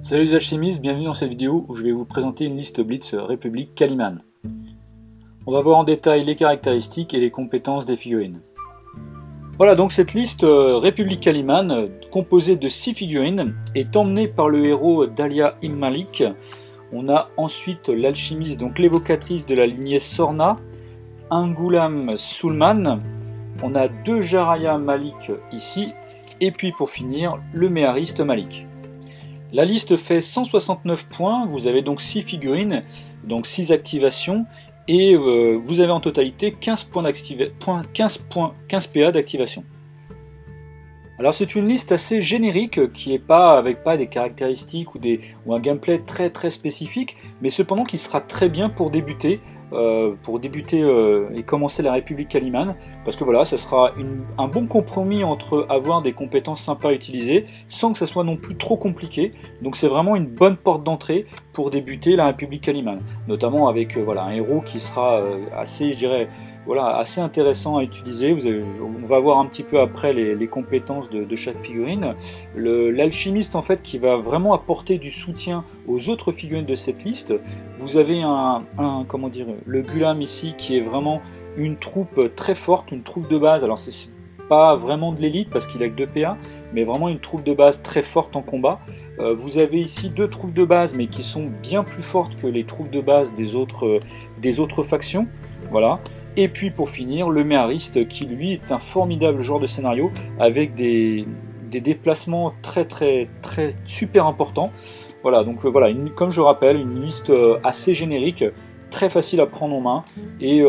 Salut les alchimistes, bienvenue dans cette vidéo où je vais vous présenter une liste Blitz République Kaliman. On va voir en détail les caractéristiques et les compétences des figurines. Voilà, donc cette liste République Kaliman, composée de 6 figurines, est emmenée par le héros Dalia Ilmalik. On a ensuite l'alchimiste, donc l'évocatrice de la lignée Sorna, un Ghulam Sulman, on a 2 Jaraya Malik ici, et puis pour finir, le méhariste Malik. La liste fait 169 points, vous avez donc 6 figurines, donc 6 activations, et vous avez en totalité 15 PA d'activation. Alors c'est une liste assez générique, qui n'est pas avec des caractéristiques ou un gameplay très spécifique, mais cependant qui sera très bien pour débuter et commencer la République Kaliman, parce que voilà, ça sera un bon compromis entre avoir des compétences sympas à utiliser, sans que ça soit non plus trop compliqué. Donc c'est vraiment une bonne porte d'entrée pour débuter la République Kaliman, notamment avec voilà, un héros qui sera assez, je dirais, voilà, assez intéressant à utiliser. On va voir un petit peu après les compétences de chaque figurine. L'alchimiste en fait qui va vraiment apporter du soutien aux autres figurines de cette liste. Vous avez comment dire, le Ghulam ici qui est vraiment une troupe très forte, une troupe de base. Alors c'est pas vraiment de l'élite parce qu'il a que 2 PA, mais vraiment une troupe de base très forte en combat. Vous avez ici 2 troupes de base mais qui sont bien plus fortes que les troupes de base des autres factions. Voilà. Et puis pour finir, le méhariste qui lui est un formidable joueur de scénario avec des déplacements très super importants. Voilà, donc voilà, comme je rappelle, une liste assez générique, très facile à prendre en main et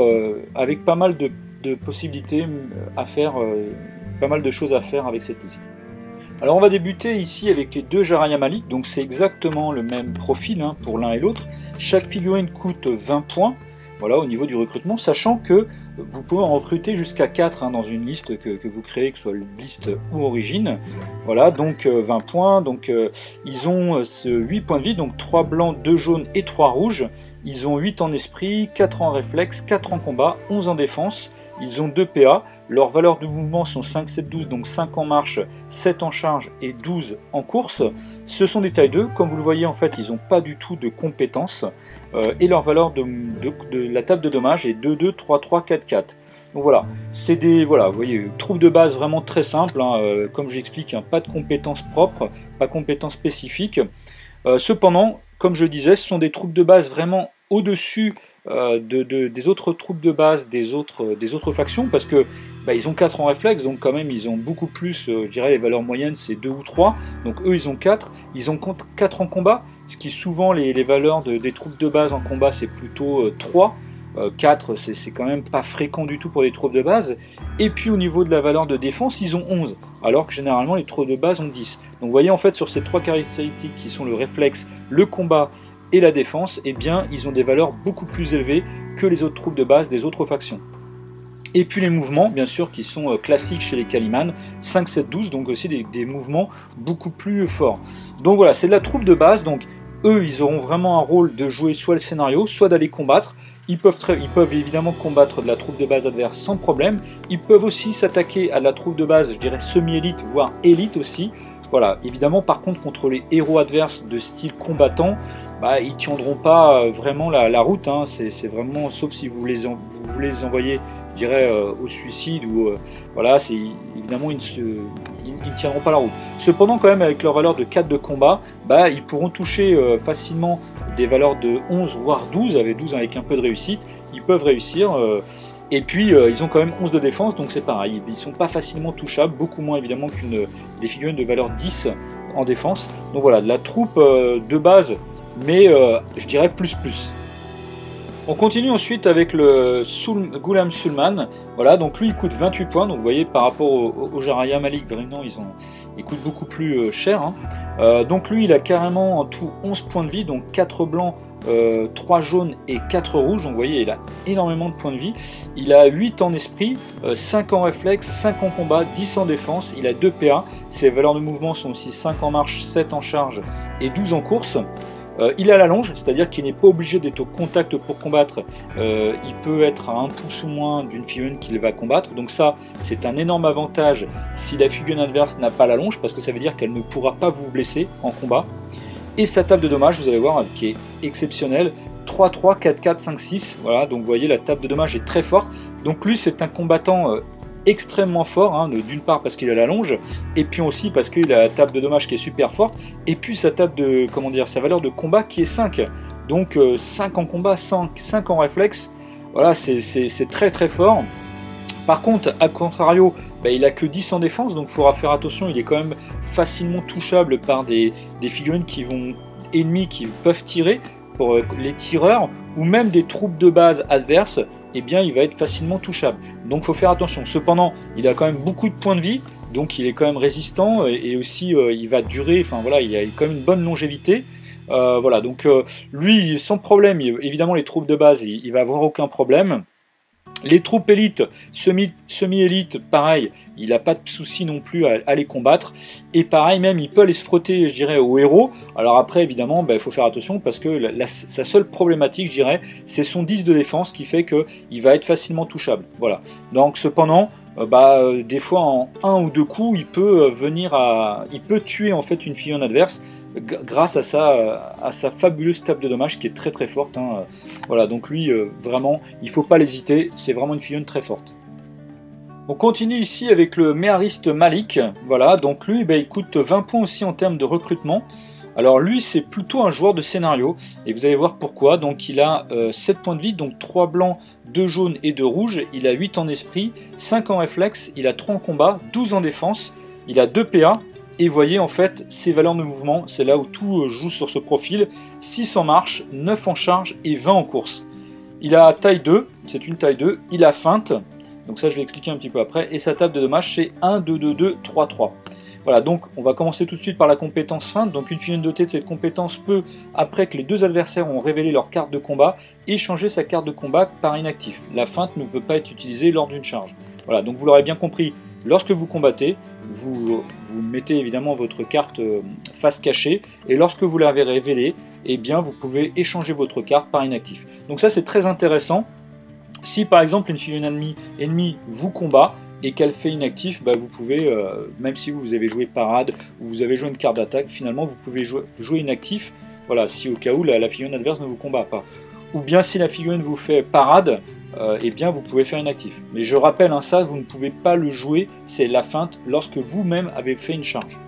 avec pas mal de possibilités à faire, pas mal de choses à faire avec cette liste. Alors on va débuter ici avec les 2 Jaraya Malik, donc c'est exactement le même profil hein, pour l'un et l'autre. Chaque figurine coûte 20 points. Voilà, au niveau du recrutement, sachant que vous pouvez en recruter jusqu'à 4 hein, dans une liste que vous créez, que ce soit liste ou origine. Voilà, donc 20 points. Donc ils ont 8 points de vie, donc 3 blancs, 2 jaunes et 3 rouges. Ils ont 8 en esprit, 4 en réflexe, 4 en combat, 11 en défense. Ils ont 2 PA, leurs valeurs de mouvement sont 5, 7, 12, donc 5 en marche, 7 en charge et 12 en course. Ce sont des tailles 2, comme vous le voyez en fait ils n'ont pas du tout de compétences, et leur valeur de la table de dommages est 2, 2, 3, 3, 4, 4. Donc voilà, c'est vous voyez, troupe de base vraiment très simple, hein, comme j'explique, hein, pas de compétences propres, pas de compétences spécifiques. Cependant, comme je disais, ce sont des troupes de base vraiment au-dessus des autres troupes de base des autres factions, parce que ils ont 4 en réflexe, donc quand même ils ont beaucoup plus, je dirais les valeurs moyennes c'est 2 ou 3, donc eux ils ont 4, ils ont 4 en combat, ce qui souvent les valeurs des troupes de base en combat c'est plutôt 3, 4 c'est quand même pas fréquent du tout pour les troupes de base, et puis au niveau de la valeur de défense ils ont 11, alors que généralement les troupes de base ont 10. Donc vous voyez en fait sur ces 3 caractéristiques qui sont le réflexe, le combat et la défense, eh bien ils ont des valeurs beaucoup plus élevées que les autres troupes de base des autres factions. Et puis les mouvements, bien sûr, qui sont classiques chez les Kaliman, 5, 7, 12, donc aussi des mouvements beaucoup plus forts. Donc voilà, c'est de la troupe de base, donc eux, ils auront vraiment un rôle de jouer soit le scénario, soit d'aller combattre. Ils peuvent évidemment combattre de la troupe de base adverse sans problème. Ils peuvent aussi s'attaquer à la troupe de base, je dirais semi-élite, voire élite aussi. Voilà, évidemment par contre contre les héros adverses de style combattant, ils tiendront pas vraiment la route, hein. C'est vraiment, sauf si vous les envoyer, je dirais, au suicide, ou voilà, évidemment ils ne tiendront pas la route. Cependant quand même avec leur valeur de 4 de combat, ils pourront toucher facilement des valeurs de 11 voire 12, avec 12 avec un peu de réussite, ils peuvent réussir. Et puis ils ont quand même 11 de défense, donc c'est pareil, ils ne sont pas facilement touchables, beaucoup moins évidemment des figurines de valeur 10 en défense. Donc voilà, de la troupe de base, mais je dirais plus. On continue ensuite avec le Ghulam Sulman. Voilà, donc lui il coûte 28 points, donc vous voyez par rapport au Jaraya Malik, vraiment il coûte beaucoup plus cher. Hein. Donc lui il a carrément en tout 11 points de vie, donc 4 blancs, 3 jaunes et 4 rouges, donc vous voyez il a énormément de points de vie. Il a 8 en esprit, 5 en réflexe, 5 en combat, 10 en défense, il a 2 PA, ses valeurs de mouvement sont aussi 5 en marche, 7 en charge et 12 en course. Il a la longe, c'est-à-dire qu'il n'est pas obligé d'être au contact pour combattre, il peut être à 1 pouce ou moins d'une figurine qu'il va combattre, donc ça c'est un énorme avantage si la figurine adverse n'a pas la longe, parce que ça veut dire qu'elle ne pourra pas vous blesser en combat. Et sa table de dommages, vous allez voir, qui est exceptionnelle. 3-3, 4-4, 5-6. Voilà, donc vous voyez, la table de dommages est très forte. Donc lui, c'est un combattant extrêmement fort, hein, d'une part parce qu'il a la longe, et puis aussi parce qu'il a la table de dommages qui est super forte, et puis sa table de, comment dire, sa valeur de combat qui est 5. Donc 5 en combat, 5 en réflexe. Voilà, c'est très très fort. Par contre, à contrario, bah, il a que 10 en défense, donc il faudra faire attention, il est quand même facilement touchable par des figurines ennemis qui peuvent tirer, pour les tireurs, ou même des troupes de base adverses, eh bien il va être facilement touchable. Donc il faut faire attention. Cependant, il a quand même beaucoup de points de vie, donc il est quand même résistant, et aussi il va durer, enfin voilà, il a quand même une bonne longévité. Voilà, donc lui, sans problème, évidemment les troupes de base, il va avoir aucun problème. Les troupes élites, semi-élites, pareil, il n'a pas de souci non plus à les combattre. Et pareil, même, il peut aller se frotter, je dirais, aux héros. Alors après, évidemment, il faut faire attention parce que sa seule problématique, je dirais, c'est son 10 de défense qui fait qu'il va être facilement touchable. Voilà. Donc, cependant, des fois, en 1 ou 2 coups, il peut tuer en fait une figurine adverse grâce à sa fabuleuse table de dommages qui est très très forte, hein. Voilà, donc lui, vraiment, il ne faut pas l'hésiter, c'est vraiment une figurine très forte. On continue ici avec le méhariste Malik. Voilà, donc lui, il coûte 20 points aussi en termes de recrutement. Alors lui, c'est plutôt un joueur de scénario, et vous allez voir pourquoi. Donc il a 7 points de vie, donc 3 blancs, 2 jaunes et 2 rouges. Il a 8 en esprit, 5 en réflexe, il a 3 en combat, 12 en défense, il a 2 PA. Et vous voyez en fait ses valeurs de mouvement, c'est là où tout joue sur ce profil. 6 en marche, 9 en charge et 20 en course. Il a taille 2, c'est une taille 2, il a feinte, donc ça je vais expliquer un petit peu après. Et sa table de dommages c'est 1, 2, 2, 2, 3, 3. Voilà, donc on va commencer tout de suite par la compétence feinte. Donc une figurine dotée de cette compétence peut, après que les deux adversaires ont révélé leur carte de combat, échanger sa carte de combat par inactif. La feinte ne peut pas être utilisée lors d'une charge. Voilà, donc vous l'aurez bien compris, lorsque vous combattez, vous mettez évidemment votre carte face cachée, et lorsque vous l'avez révélée, eh bien vous pouvez échanger votre carte par inactif. Donc ça c'est très intéressant. Si par exemple une figurine ennemie vous combat, et qu'elle fait inactif, vous pouvez, même si vous avez joué parade, ou vous avez joué une carte d'attaque, finalement vous pouvez jouer inactif, voilà, si au cas où la figurine adverse ne vous combat pas. Ou bien si la figurine vous fait parade, eh bien vous pouvez faire inactif. Mais je rappelle, ça, vous ne pouvez pas le jouer, c'est la feinte, lorsque vous-même avez fait une charge.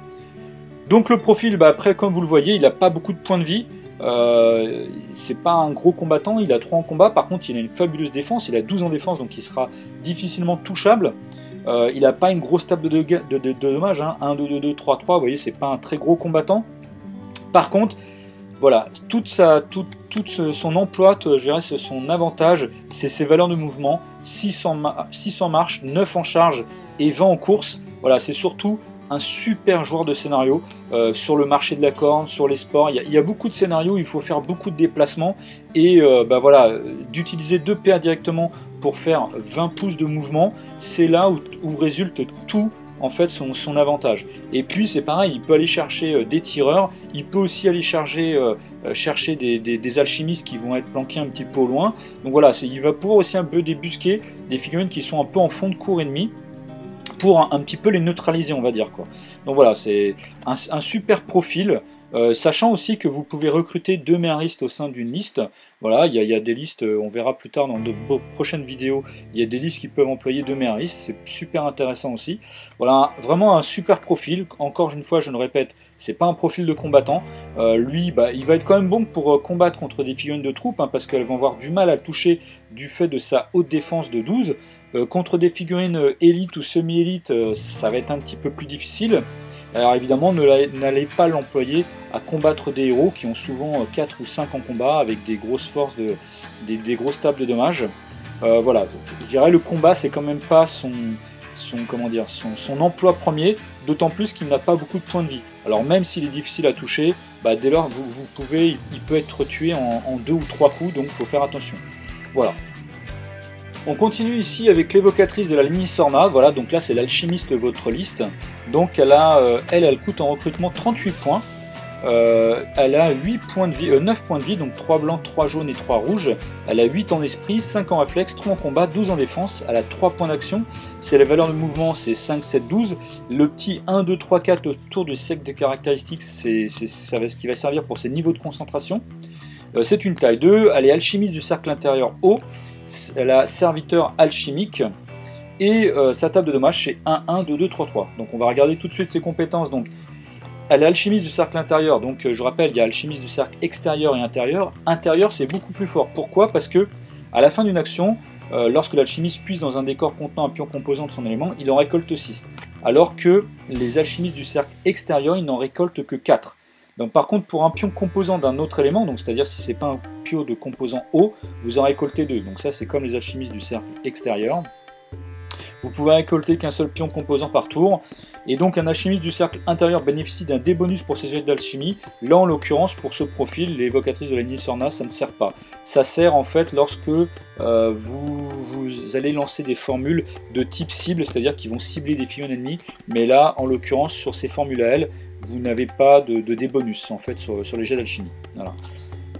Donc le profil, après comme vous le voyez, il n'a pas beaucoup de points de vie, c'est pas un gros combattant, il a 3 en combat, par contre il a une fabuleuse défense, il a 12 en défense, donc il sera difficilement touchable. Il n'a pas une grosse table de dommages, 1, 2, 2, 2, 3, 3, vous voyez, c'est pas un très gros combattant. Par contre, voilà, tout son emploi, je dirais, c'est son avantage, c'est ses valeurs de mouvement, 6 en marche, 9 en charge et 20 en course. Voilà, c'est surtout un super joueur de scénario sur le marché de la corne, sur les sports. Il y a beaucoup de scénarios, il faut faire beaucoup de déplacements et voilà, d'utiliser 2 PA directement pour faire 20 pouces de mouvement, c'est là où résulte tout en fait son avantage. Et puis c'est pareil, il peut aller chercher des tireurs, il peut aussi aller chercher des alchimistes qui vont être planqués un petit peu au loin. Donc voilà, il va pouvoir aussi un peu débusquer des figurines qui sont un peu en fond de cours ennemi, pour un petit peu les neutraliser, on va dire, quoi. Donc voilà, c'est un super profil, sachant aussi que vous pouvez recruter 2 méharistes au sein d'une liste. Voilà, il y a des listes, on verra plus tard dans de prochaines vidéos, il y a des listes qui peuvent employer 2 méharistes, c'est super intéressant aussi. Voilà, vraiment un super profil, encore une fois je le répète, c'est pas un profil de combattant, lui il va être quand même bon pour combattre contre des figurines de troupes, parce qu'elles vont avoir du mal à le toucher du fait de sa haute défense de 12. Contre des figurines élites ou semi-élites, ça va être un petit peu plus difficile. Alors évidemment, n'allez pas l'employer à combattre des héros qui ont souvent 4 ou 5 en combat avec des grosses forces, des grosses tables de dommages. Voilà, je dirais le combat c'est quand même pas son emploi premier, d'autant plus qu'il n'a pas beaucoup de points de vie. Alors même s'il est difficile à toucher, dès lors il peut être tué en 2 ou 3 coups, donc il faut faire attention. Voilà. On continue ici avec l'évocatrice de la lignée Sorna. Voilà, donc là c'est l'alchimiste de votre liste. Donc elle coûte en recrutement 38 points. Elle a 8 points de vie, 9 points de vie, donc 3 blancs, 3 jaunes et 3 rouges. Elle a 8 en esprit, 5 en réflexe, 3 en combat, 12 en défense. Elle a 3 points d'action. C'est la valeur de mouvement, c'est 5, 7, 12. Le petit 1, 2, 3, 4 autour du cercle des caractéristiques, c'est ce qui va servir pour ses niveaux de concentration. C'est une taille 2, elle est alchimiste du cercle intérieur haut. Elle a serviteur alchimique. Et sa table de dommages, c'est 1, 1, 2, 2, 3, 3. Donc on va regarder tout de suite ses compétences. Donc, elle est alchimiste du cercle intérieur, donc je rappelle, il y a alchimiste du cercle extérieur et intérieur. Intérieur, c'est beaucoup plus fort. Pourquoi? Parce que à la fin d'une action, lorsque l'alchimiste puise dans un décor contenant un pion composant de son élément, il en récolte 6. Alors que les alchimistes du cercle extérieur, ils n'en récoltent que 4. Donc par contre, pour un pion composant d'un autre élément, donc c'est-à-dire si c'est pas un pion de composant eau, vous en récoltez 2. Donc ça, c'est comme les alchimistes du cercle extérieur. Vous pouvez récolter qu'un seul pion composant par tour, et donc un alchimiste du cercle intérieur bénéficie d'un débonus pour ses jets d'alchimie. Là, en l'occurrence, pour ce profil, l'évocatrice de l'ennemi Sorna, ça ne sert pas. Ça sert en fait lorsque vous allez lancer des formules de type cible, c'est-à-dire qui vont cibler des figurines ennemies, mais là, en l'occurrence, sur ces formules à elle, vous n'avez pas de débonus en fait sur les jets d'alchimie. Voilà.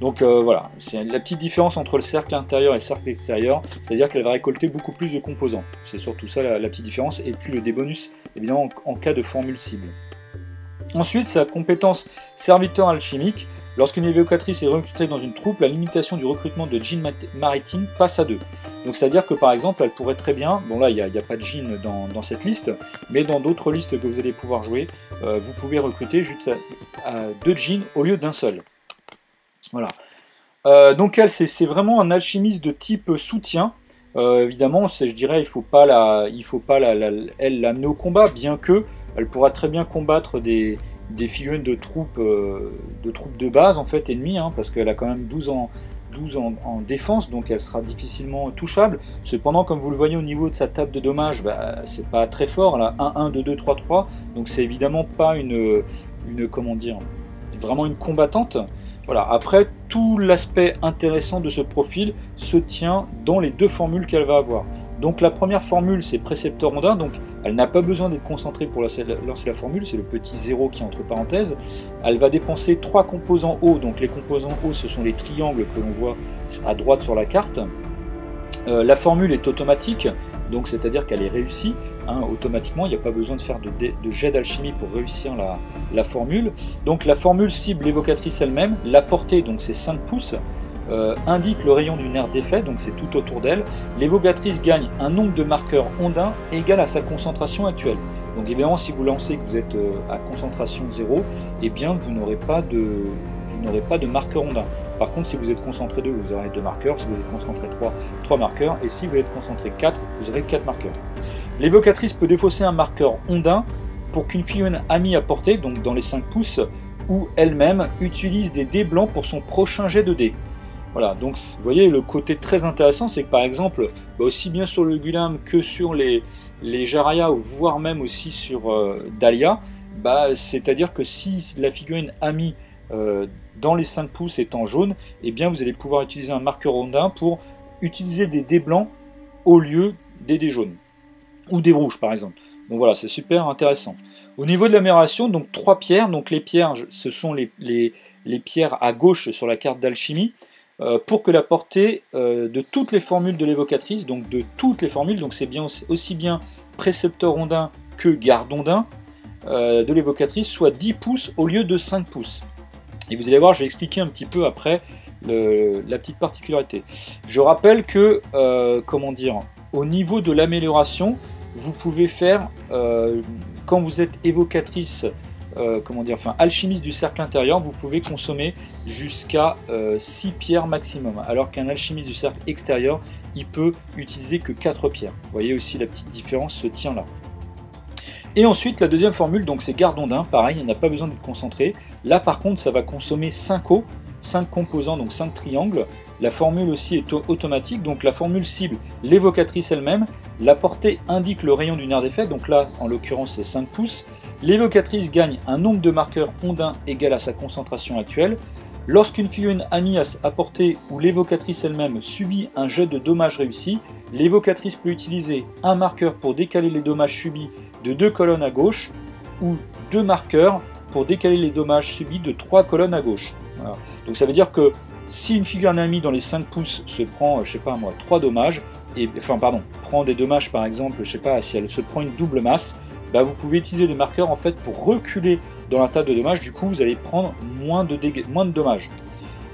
Donc voilà, c'est la petite différence entre le cercle intérieur et le cercle extérieur, c'est-à-dire qu'elle va récolter beaucoup plus de composants. C'est surtout ça la petite différence, et puis le débonus, évidemment, en cas de formule cible. Ensuite, sa compétence serviteur alchimique. Lorsqu'une évocatrice est recrutée dans une troupe, la limitation du recrutement de djinns maritimes passe à 2. Donc c'est-à-dire que par exemple, elle pourrait très bien, bon là il n'y a pas de djinns dans cette liste, mais dans d'autres listes que vous allez pouvoir jouer, vous pouvez recruter juste à 2 djinns au lieu d'un seul. Voilà. Donc elle, c'est vraiment un alchimiste de type soutien. Évidemment, je dirais, il faut pas l'amener au combat, bien que elle pourra très bien combattre des figurines de troupes de base en fait ennemies, hein, parce qu'elle a quand même 12 en défense, donc elle sera difficilement touchable. Cependant, comme vous le voyez au niveau de sa table de dommages, c'est pas très fort. Elle a 1, 1, 2, 2, 3, 3, donc c'est évidemment pas comment dire, vraiment une combattante. Voilà. Après, tout l'aspect intéressant de ce profil se tient dans les 2 formules qu'elle va avoir. Donc la première formule, c'est précepteur rondin, donc elle n'a pas besoin d'être concentrée pour lancer la formule, c'est le petit 0 qui est entre parenthèses. Elle va dépenser 3 composants hauts, donc les composants hauts, ce sont les triangles que l'on voit à droite sur la carte. La formule est automatique, donc c'est-à-dire qu'elle est réussie, hein, automatiquement, il n'y a pas besoin de faire de jet d'alchimie pour réussir la formule. Donc la formule cible l'évocatrice elle-même, la portée, donc c'est 5 pouces, indique le rayon d'une aire d'effet, donc c'est tout autour d'elle. L'évocatrice gagne un nombre de marqueurs ondins égal à sa concentration actuelle. Donc évidemment, si vous lancez que vous êtes à concentration 0, eh bien vous n'aurez pas de marqueur ondin. Par contre, si vous êtes concentré 2, vous aurez 2 marqueurs. Si vous êtes concentré 3 marqueurs. Et si vous êtes concentré 4, vous aurez 4 marqueurs. L'évocatrice peut défausser un marqueur ondin pour qu'une figurine amie à portée, donc dans les 5 pouces, ou elle-même, utilise des dés blancs pour son prochain jet de dés. Voilà, donc vous voyez, le côté très intéressant, c'est que par exemple, aussi bien sur le Gulam que sur les Jaraya, voire même aussi sur Dahlia, c'est-à-dire que si la figurine amie dans les 5 pouces est en jaune, eh bien vous allez pouvoir utiliser un marqueur rondin pour utiliser des dés blancs au lieu des dés jaunes, ou des rouges par exemple. Donc voilà, c'est super intéressant. Au niveau de l'amélioration, donc 3 pierres, donc les pierres, ce sont les pierres à gauche sur la carte d'alchimie, pour que la portée de toutes les formules de l'évocatrice, donc de toutes les formules, donc c'est bien aussi bien précepteur rondin que garde ondin de l'évocatrice, soit 10 pouces au lieu de 5 pouces. Et vous allez voir, je vais expliquer un petit peu après la petite particularité. Je rappelle que, comment dire, au niveau de l'amélioration, vous pouvez faire, quand vous êtes évocatrice, alchimiste du cercle intérieur, vous pouvez consommer jusqu'à 6 pierres maximum, alors qu'un alchimiste du cercle extérieur, il peut utiliser que 4 pierres. Vous voyez aussi la petite différence se tient là. Et ensuite, la deuxième formule, donc c'est garde ondin, pareil, il n'a pas besoin d'être concentré. Là, par contre, ça va consommer 5 os, 5 composants, donc 5 triangles. La formule aussi est automatique, donc la formule cible l'évocatrice elle-même. La portée indique le rayon d'une aire d'effet, donc là, en l'occurrence, c'est 5 pouces. L'évocatrice gagne un nombre de marqueurs ondins égal à sa concentration actuelle. Lorsqu'une figurine amie à portée ou l'évocatrice elle-même subit un jet de dommages réussi, l'évocatrice peut utiliser un marqueur pour décaler les dommages subis de 2 colonnes à gauche ou 2 marqueurs pour décaler les dommages subis de 3 colonnes à gauche. Voilà. Donc ça veut dire que si une figure ennemie dans les 5 pouces se prend, je sais pas moi, 3 dommages, prend des dommages par exemple, je sais pas, si elle se prend une double masse, bah vous pouvez utiliser des marqueurs en fait pour reculer dans la table de dommages, du coup vous allez prendre moins de dommages.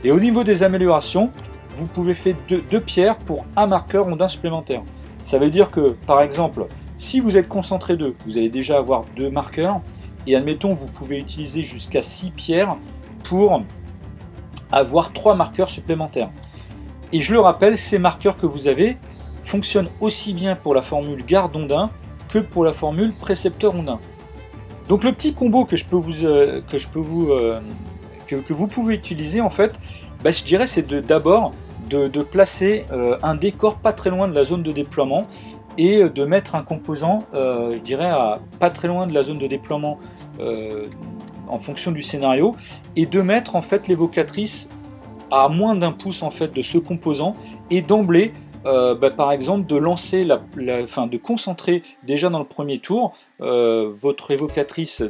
Et au niveau des améliorations, vous pouvez faire 2 pierres pour un marqueur ondin supplémentaire. Ça veut dire que par exemple, si vous êtes concentré 2, vous allez déjà avoir 2 marqueurs, et admettons vous pouvez utiliser jusqu'à 6 pierres pour avoir 3 marqueurs supplémentaires. Et je le rappelle, ces marqueurs que vous avez fonctionnent aussi bien pour la formule garde ondin que pour la formule précepteur ondin. Donc le petit combo que vous pouvez utiliser en fait, bah, je dirais c'est d'abord de placer un décor pas très loin de la zone de déploiement et de mettre un composant, je dirais pas très loin de la zone de déploiement en fonction du scénario, et de mettre en fait l'évocatrice à moins d'1 pouce en fait de ce composant, et d'emblée par exemple de lancer de concentrer déjà dans le premier tour votre évocatrice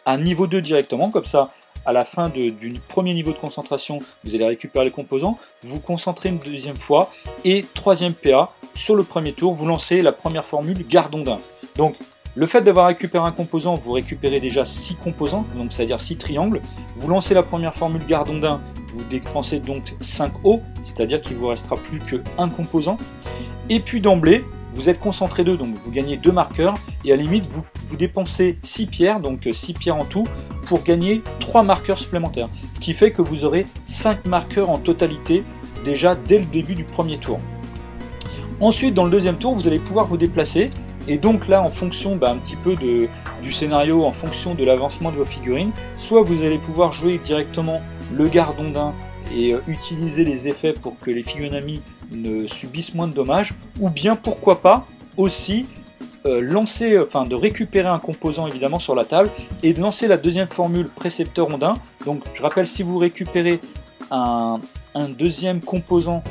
à niveau 2 directement, comme ça à la fin du premier niveau de concentration vous allez récupérer les composants, vous concentrez une deuxième fois, et troisième PA sur le premier tour vous lancez la première formule garde ondin. Donc le fait d'avoir récupéré un composant, vous récupérez déjà 6 composants, donc c'est-à-dire 6 triangles. Vous lancez la première formule garde ondin, vous dépensez donc 5 O, c'est-à-dire qu'il vous restera plus qu'un composant. Et puis d'emblée, vous êtes concentré 2, donc vous gagnez 2 marqueurs, et à la limite vous dépensez 6 pierres, donc 6 pierres en tout, pour gagner 3 marqueurs supplémentaires. Ce qui fait que vous aurez 5 marqueurs en totalité, déjà dès le début du premier tour. Ensuite, dans le deuxième tour, vous allez pouvoir vous déplacer. Et donc là, en fonction un petit peu du scénario, en fonction de l'avancement de vos figurines, soit vous allez pouvoir jouer directement le garde ondin et utiliser les effets pour que les figurines ennemies ne subissent moins de dommages, ou bien pourquoi pas aussi de récupérer un composant évidemment sur la table et de lancer la deuxième formule précepteur ondin. Donc je rappelle, si vous récupérez un deuxième composant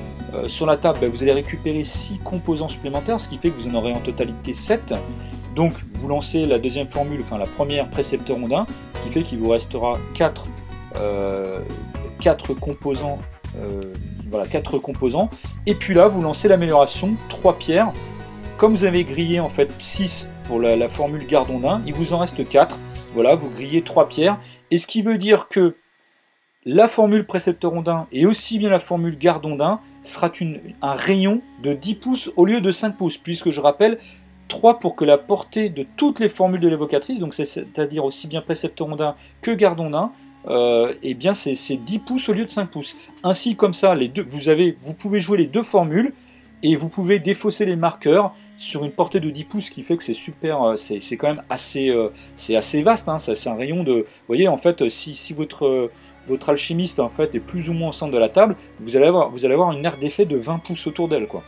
sur la table, vous allez récupérer 6 composants supplémentaires, ce qui fait que vous en aurez en totalité 7. Donc vous lancez la deuxième formule, la première précepteur ondin, ce qui fait qu'il vous restera 4 composants, 4 composants. Et puis là, vous lancez l'amélioration 3 pierres. Comme vous avez grillé en fait 6 pour la formule garde ondin, il vous en reste 4. Voilà, vous grillez 3 pierres. Et ce qui veut dire que la formule précepteur ondin et aussi bien la formule garde ondin sera un rayon de 10 pouces au lieu de 5 pouces, puisque je rappelle 3 pour que la portée de toutes les formules de l'évocatrice, donc c'est-à-dire aussi bien précepteur ondin que garde ondin, et bien c'est 10 pouces au lieu de 5 pouces. Ainsi, comme ça, vous pouvez jouer les 2 formules et vous pouvez défausser les marqueurs sur une portée de 10 pouces, ce qui fait que c'est super, c'est quand même assez vaste, hein, c'est un rayon de... Vous voyez, en fait, si votre alchimiste en fait est plus ou moins au centre de la table, vous allez avoir une aire d'effet de 20 pouces autour d'elle, quoi.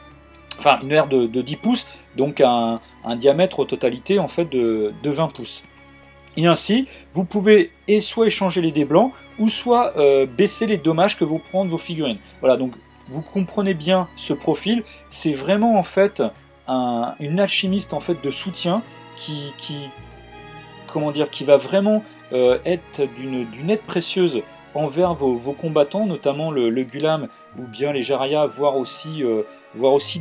Enfin, une aire de 10 pouces, donc un diamètre totalité en fait de 20 pouces. Et ainsi, vous pouvez soit échanger les dés blancs, ou soit baisser les dommages que vont prendre vos figurines. Voilà, donc vous comprenez bien ce profil, c'est vraiment en fait une alchimiste en fait de soutien qui va vraiment être d'une aide précieuse envers vos combattants, notamment le Gulam ou bien les Jaraya, voire aussi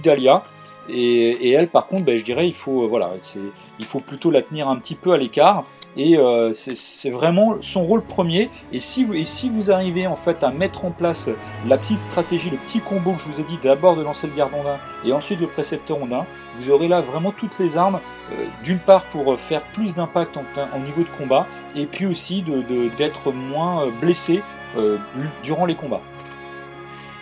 Dahlia. Et elle, par contre, je dirais, il faut plutôt la tenir un petit peu à l'écart. Et c'est vraiment son rôle premier. Et si vous arrivez en fait à mettre en place la petite stratégie, le petit combo que je vous ai dit, d'abord de lancer le garde ondin et ensuite le précepteur ondin, vous aurez là vraiment toutes les armes, d'une part pour faire plus d'impact en niveau de combat, et puis aussi d'être moins blessé durant les combats.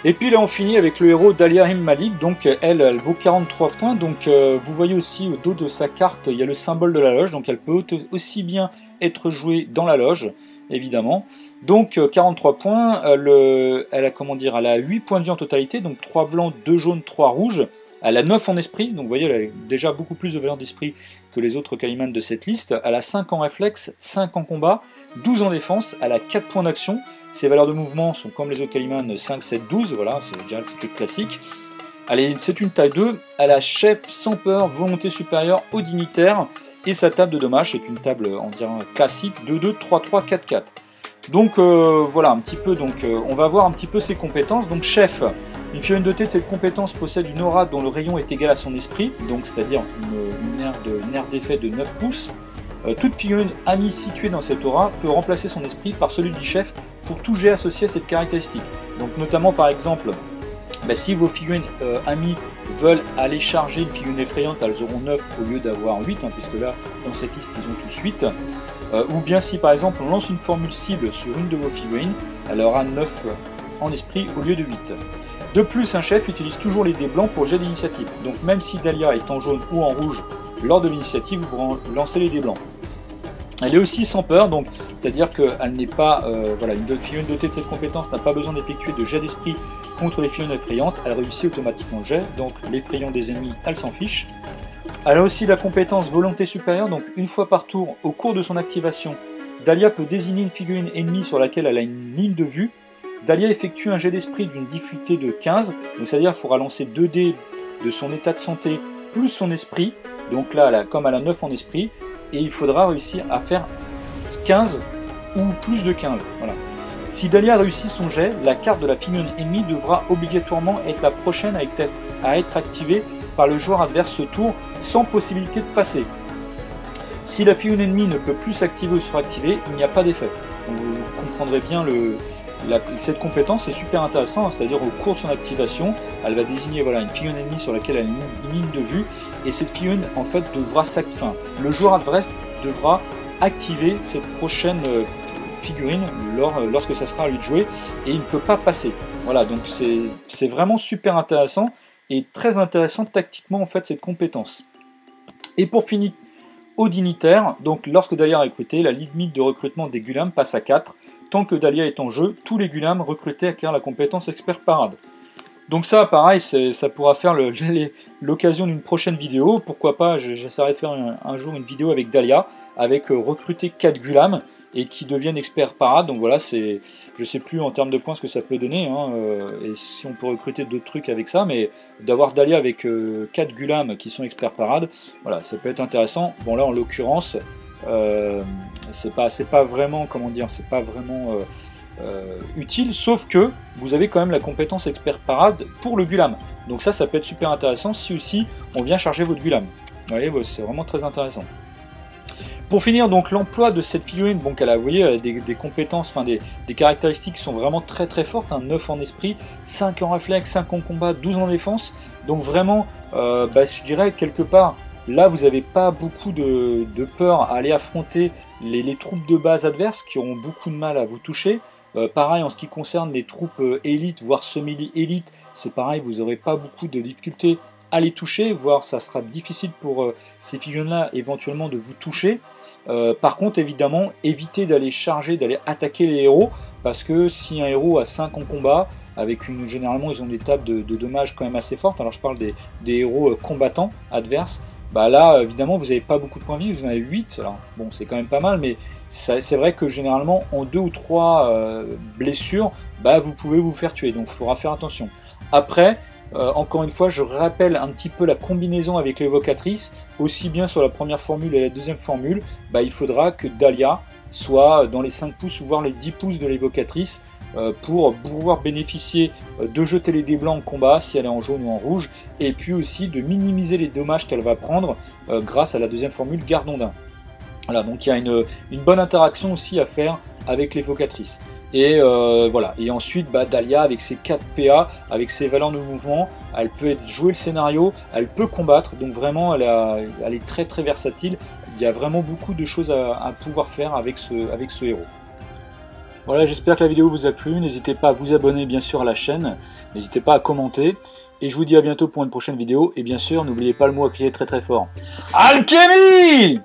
Et puis là on finit avec le héros Dahlia Malik, donc elle vaut 43 points, donc vous voyez aussi au dos de sa carte il y a le symbole de la loge, donc elle peut aussi bien être jouée dans la loge, évidemment. Donc 43 points, elle a 8 points de vie en totalité, donc 3 blancs, 2 jaunes, 3 rouges. Elle a 9 en esprit, donc vous voyez elle a déjà beaucoup plus de valeur d'esprit que les autres Calimans de cette liste. Elle a 5 en réflexe, 5 en combat, 12 en défense, elle a 4 points d'action. Ses valeurs de mouvement sont comme les autres Calimans 5, 7, 12, voilà, c'est classique. C'est une taille 2, elle a chef sans peur, volonté supérieure au dignitaire, Et sa table de dommages, c'est une table, on dirait classique, 2-2, 3-3, 4-4. Donc voilà, un petit peu, on va voir un petit peu ses compétences. Donc chef, une figurine dotée de cette compétence possède une aura dont le rayon est égal à son esprit, donc c'est-à-dire une aire d'effet de 9 pouces. Toute figurine amie située dans cette aura peut remplacer son esprit par celui du chef pour tout jet associé à cette caractéristique. Donc notamment par exemple, si vos figurines amies veulent aller charger une figurine effrayante, elles auront 9 au lieu d'avoir 8, puisque là dans cette liste ils ont tous 8. Ou bien si par exemple on lance une formule cible sur une de vos figurines, elle aura 9 en esprit au lieu de 8. De plus, un chef utilise toujours les dés blancs pour le jet d'initiative. Donc même si Dahlia est en jaune ou en rouge lors de l'initiative, vous pourrez lancer les dés blancs. Elle est aussi sans peur, donc c'est-à-dire qu'elle n'est pas, une figurine dotée de cette compétence n'a pas besoin d'effectuer de jet d'esprit contre les figurines effrayantes, elle réussit automatiquement le jet, donc l'effrayant des ennemis, elle s'en fiche. Elle a aussi la compétence volonté supérieure, donc une fois par tour, au cours de son activation, Dahlia peut désigner une figurine ennemie sur laquelle elle a une ligne de vue. Dahlia effectue un jet d'esprit d'une difficulté de 15, donc c'est-à-dire qu'il faudra lancer 2 dés de son état de santé plus son esprit, donc là, comme elle a 9 en esprit, et il faudra réussir à faire 15 ou plus de 15. Voilà. Si Dahlia réussit son jet, la carte de la figurine ennemie devra obligatoirement être la prochaine à être activée par le joueur adverse ce tour, sans possibilité de passer. Si la figurine ennemie ne peut plus s'activer ou suractiver, il n'y a pas d'effet. Donc vous comprendrez bien cette compétence est super intéressante, c'est-à-dire au cours de son activation, elle va désigner une figurine ennemie sur laquelle elle a une ligne de vue, et cette figurine en fait devra s'activer. Le joueur adverse devra activer cette prochaine figurine lorsque ça sera à lui de jouer, et il ne peut pas passer. Voilà, donc c'est vraiment super intéressant et très intéressant tactiquement en fait cette compétence. Et pour finir, au dignitaire, donc lorsque Dahlia est recruté, la limite de recrutement des Gulams passe à 4. Tant que Dahlia est en jeu, tous les Gulams recrutés acquièrent la compétence expert parade. Donc ça, pareil, ça pourra faire l'occasion d'une prochaine vidéo. Pourquoi pas, j'essaierai de faire un jour une vidéo avec Dahlia, avec recruter 4 Gulams et qui deviennent experts parade. Donc voilà, je sais plus en termes de points ce que ça peut donner, et si on peut recruter d'autres trucs avec ça, mais d'avoir Dahlia avec 4 Gulams qui sont experts parade, voilà, ça peut être intéressant. Bon là, en l'occurrence, c'est pas vraiment, comment dire, c'est pas vraiment utile, sauf que vous avez quand même la compétence expert parade pour le Gulam. Donc ça peut être super intéressant si aussi on vient charger votre Gulam. Vous voyez, c'est vraiment très intéressant. Pour finir, donc l'emploi de cette figurine, bon, vous voyez, elle a des compétences, des caractéristiques qui sont vraiment très très fortes, 9 en esprit, 5 en réflexe, 5 en combat, 12 en défense. Donc vraiment, je dirais quelque part, là vous n'avez pas beaucoup de peur à aller affronter les troupes de base adverses qui auront beaucoup de mal à vous toucher. Pareil en ce qui concerne les troupes élites, voire semi-élites, c'est pareil, vous n'aurez pas beaucoup de difficultés à les toucher, voire ça sera difficile pour ces figurines-là éventuellement de vous toucher. Par contre, évidemment, évitez d'aller charger, d'aller attaquer les héros, parce que si un héros a 5 en combat, généralement ils ont des tables de dommages quand même assez fortes, alors je parle des héros combattants adverses, là évidemment vous n'avez pas beaucoup de points de vie, vous en avez 8, alors bon c'est quand même pas mal, mais c'est vrai que généralement en 2 ou 3 blessures, vous pouvez vous faire tuer, donc il faudra faire attention. Après, encore une fois, je rappelle un petit peu la combinaison avec l'évocatrice, aussi bien sur la première formule et la deuxième formule, il faudra que Dahlia soit dans les 5 pouces ou voire les 10 pouces de l'évocatrice pour pouvoir bénéficier de jeter les dés blancs en combat si elle est en jaune ou en rouge, et puis aussi de minimiser les dommages qu'elle va prendre grâce à la deuxième formule Gardondin. Voilà, donc il y a une bonne interaction aussi à faire avec l'évocatrice. Et voilà, et ensuite Dahlia avec ses 4 PA, avec ses valeurs de mouvement, elle peut jouer le scénario, elle peut combattre, donc vraiment elle est très très versatile, il y a vraiment beaucoup de choses à pouvoir faire avec ce héros. Voilà, j'espère que la vidéo vous a plu, n'hésitez pas à vous abonner bien sûr à la chaîne, n'hésitez pas à commenter, et je vous dis à bientôt pour une prochaine vidéo, et bien sûr n'oubliez pas le mot à crier très très fort. Alchemy!